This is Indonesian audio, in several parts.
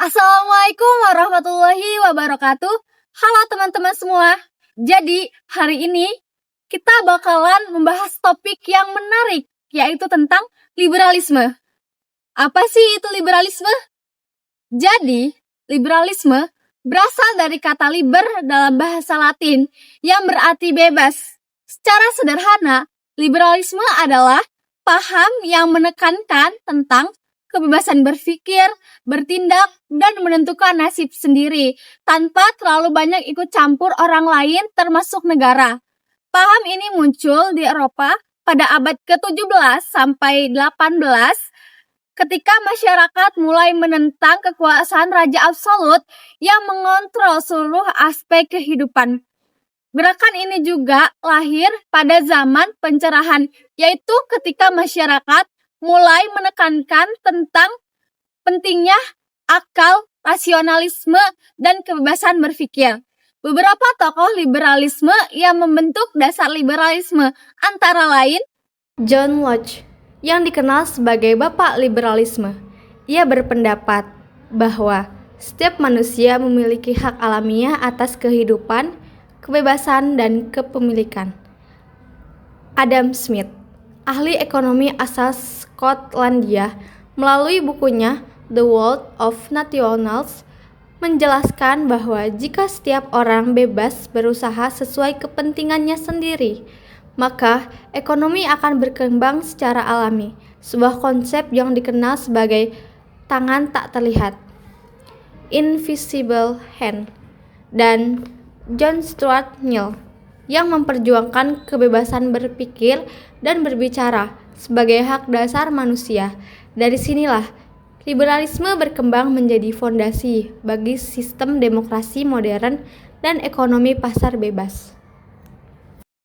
Assalamualaikum warahmatullahi wabarakatuh. Halo teman-teman semua. Jadi hari ini kita bakalan membahas topik yang menarik, yaitu tentang liberalisme. Apa sih itu liberalisme? Jadi liberalisme berasal dari kata liber dalam bahasa Latin yang berarti bebas. Secara sederhana, liberalisme adalah paham yang menekankan tentang kebebasan berpikir, bertindak, dan menentukan nasib sendiri tanpa terlalu banyak ikut campur orang lain termasuk negara. Paham ini muncul di Eropa pada abad ke-17 sampai 18 ketika masyarakat mulai menentang kekuasaan raja absolut yang mengontrol seluruh aspek kehidupan. Gerakan ini juga lahir pada zaman pencerahan, yaitu ketika masyarakat mulai menekankan tentang pentingnya akal, rasionalisme, dan kebebasan berpikir. Beberapa tokoh liberalisme yang membentuk dasar liberalisme antara lain John Locke, yang dikenal sebagai Bapak Liberalisme. Ia berpendapat bahwa setiap manusia memiliki hak alamiah atas kehidupan, kebebasan, dan kepemilikan. Adam Smith, ahli ekonomi asal Skotlandia, melalui bukunya The World of Nationals, menjelaskan bahwa jika setiap orang bebas berusaha sesuai kepentingannya sendiri, maka ekonomi akan berkembang secara alami, sebuah konsep yang dikenal sebagai tangan tak terlihat, invisible hand, dan John Stuart Mill, yang memperjuangkan kebebasan berpikir dan berbicara sebagai hak dasar manusia. Dari sinilah liberalisme berkembang menjadi fondasi bagi sistem demokrasi modern dan ekonomi pasar bebas.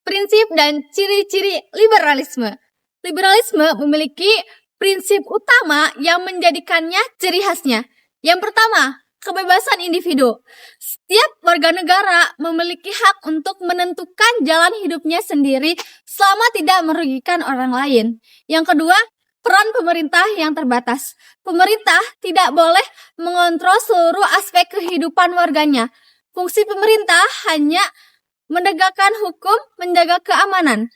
Prinsip dan ciri-ciri liberalisme. Liberalisme memiliki prinsip utama yang menjadikannya ciri khasnya. Yang pertama, kebebasan individu. Setiap warga negara memiliki hak untuk menentukan jalan hidupnya sendiri selama tidak merugikan orang lain. Yang kedua, peran pemerintah yang terbatas. Pemerintah tidak boleh mengontrol seluruh aspek kehidupan warganya. Fungsi pemerintah hanya menegakkan hukum, menjaga keamanan.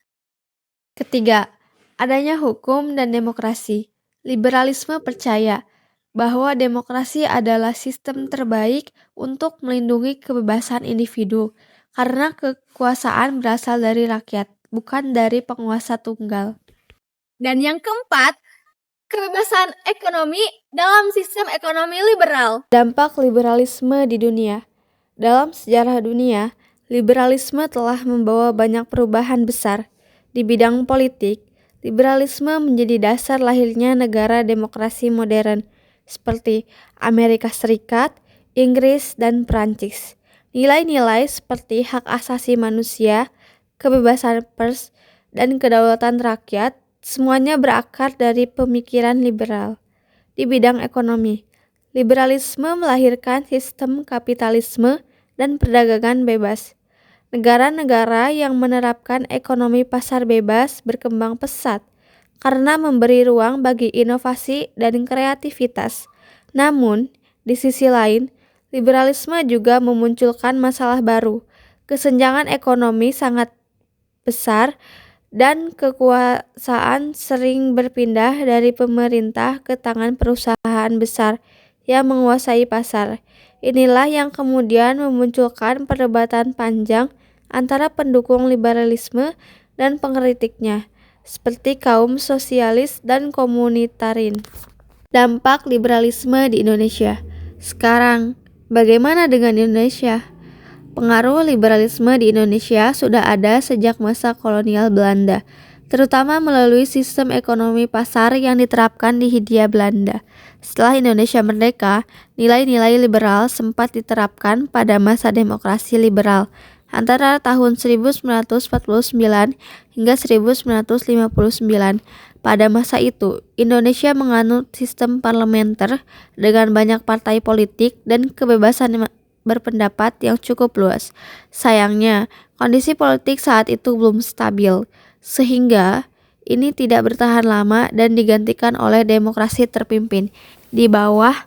Ketiga, adanya hukum dan demokrasi. Liberalisme percaya bahwa demokrasi adalah sistem terbaik untuk melindungi kebebasan individu, karena kekuasaan berasal dari rakyat, bukan dari penguasa tunggal. Dan yang keempat, kebebasan ekonomi dalam sistem ekonomi liberal. Dampak liberalisme di dunia. Dalam sejarah dunia, liberalisme telah membawa banyak perubahan besar. Di bidang politik, liberalisme menjadi dasar lahirnya negara demokrasi modern, seperti Amerika Serikat, Inggris, dan Perancis. Nilai-nilai seperti hak asasi manusia, kebebasan pers, dan kedaulatan rakyat semuanya berakar dari pemikiran liberal. Di bidang ekonomi, liberalisme melahirkan sistem kapitalisme dan perdagangan bebas. Negara-negara yang menerapkan ekonomi pasar bebas berkembang pesat karena memberi ruang bagi inovasi dan kreativitas. Namun, di sisi lain, liberalisme juga memunculkan masalah baru. Kesenjangan ekonomi sangat besar dan kekuasaan sering berpindah dari pemerintah ke tangan perusahaan besar yang menguasai pasar. Inilah yang kemudian memunculkan perdebatan panjang antara pendukung liberalisme dan pengkritiknya, seperti kaum sosialis dan komunitarin. Dampak liberalisme di Indonesia. Sekarang, bagaimana dengan Indonesia? Pengaruh liberalisme di Indonesia sudah ada sejak masa kolonial Belanda, terutama melalui sistem ekonomi pasar yang diterapkan di Hindia Belanda. Setelah Indonesia merdeka, nilai-nilai liberal sempat diterapkan pada masa demokrasi liberal antara tahun 1949 hingga 1959. Pada masa itu, Indonesia menganut sistem parlementer dengan banyak partai politik dan kebebasan berpendapat yang cukup luas. Sayangnya, kondisi politik saat itu belum stabil, sehingga ini tidak bertahan lama dan digantikan oleh demokrasi terpimpin di bawah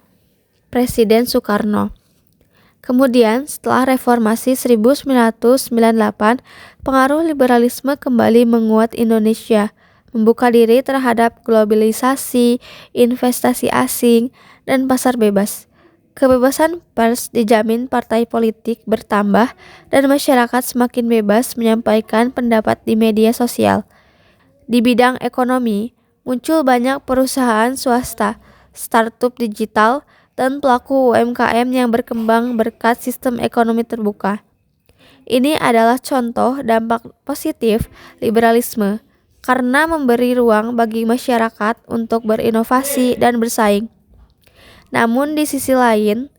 Presiden Soekarno. Kemudian, setelah reformasi 1998, pengaruh liberalisme kembali menguat Indonesia, membuka diri terhadap globalisasi, investasi asing, dan pasar bebas. Kebebasan pers dijamin, partai politik bertambah, dan masyarakat semakin bebas menyampaikan pendapat di media sosial. Di bidang ekonomi, muncul banyak perusahaan swasta, startup digital, dan pelaku UMKM yang berkembang berkat sistem ekonomi terbuka. Ini adalah contoh dampak positif liberalisme karena memberi ruang bagi masyarakat untuk berinovasi dan bersaing. Namun di sisi lain,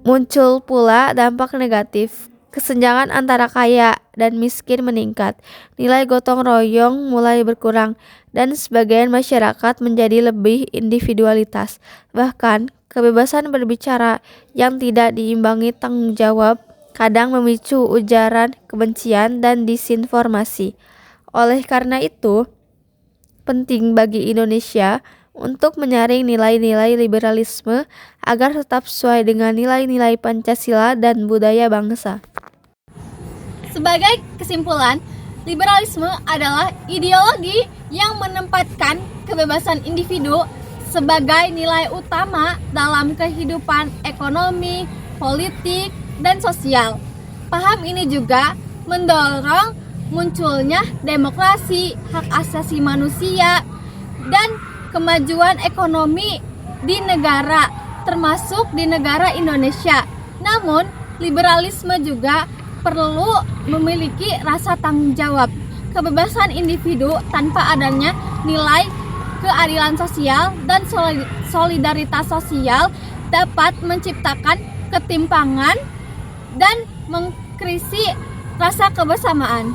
muncul pula dampak negatif. Kesenjangan antara kaya dan miskin meningkat, nilai gotong royong mulai berkurang, dan sebagian masyarakat menjadi lebih individualitas. Bahkan, kebebasan berbicara yang tidak diimbangi tanggung jawab kadang memicu ujaran kebencian dan disinformasi. Oleh karena itu, penting bagi Indonesia untuk menyaring nilai-nilai liberalisme agar tetap sesuai dengan nilai-nilai Pancasila dan budaya bangsa. Sebagai kesimpulan, liberalisme adalah ideologi yang menempatkan kebebasan individu sebagai nilai utama dalam kehidupan ekonomi, politik, dan sosial. Paham ini juga mendorong munculnya demokrasi, hak asasi manusia, dan kemajuan ekonomi di negara, termasuk di negara Indonesia. Namun, liberalisme juga perlu memiliki rasa tanggung jawab. Kebebasan individu tanpa adanya nilai keadilan sosial dan solidaritas sosial dapat menciptakan ketimpangan dan mengkrisis rasa kebersamaan.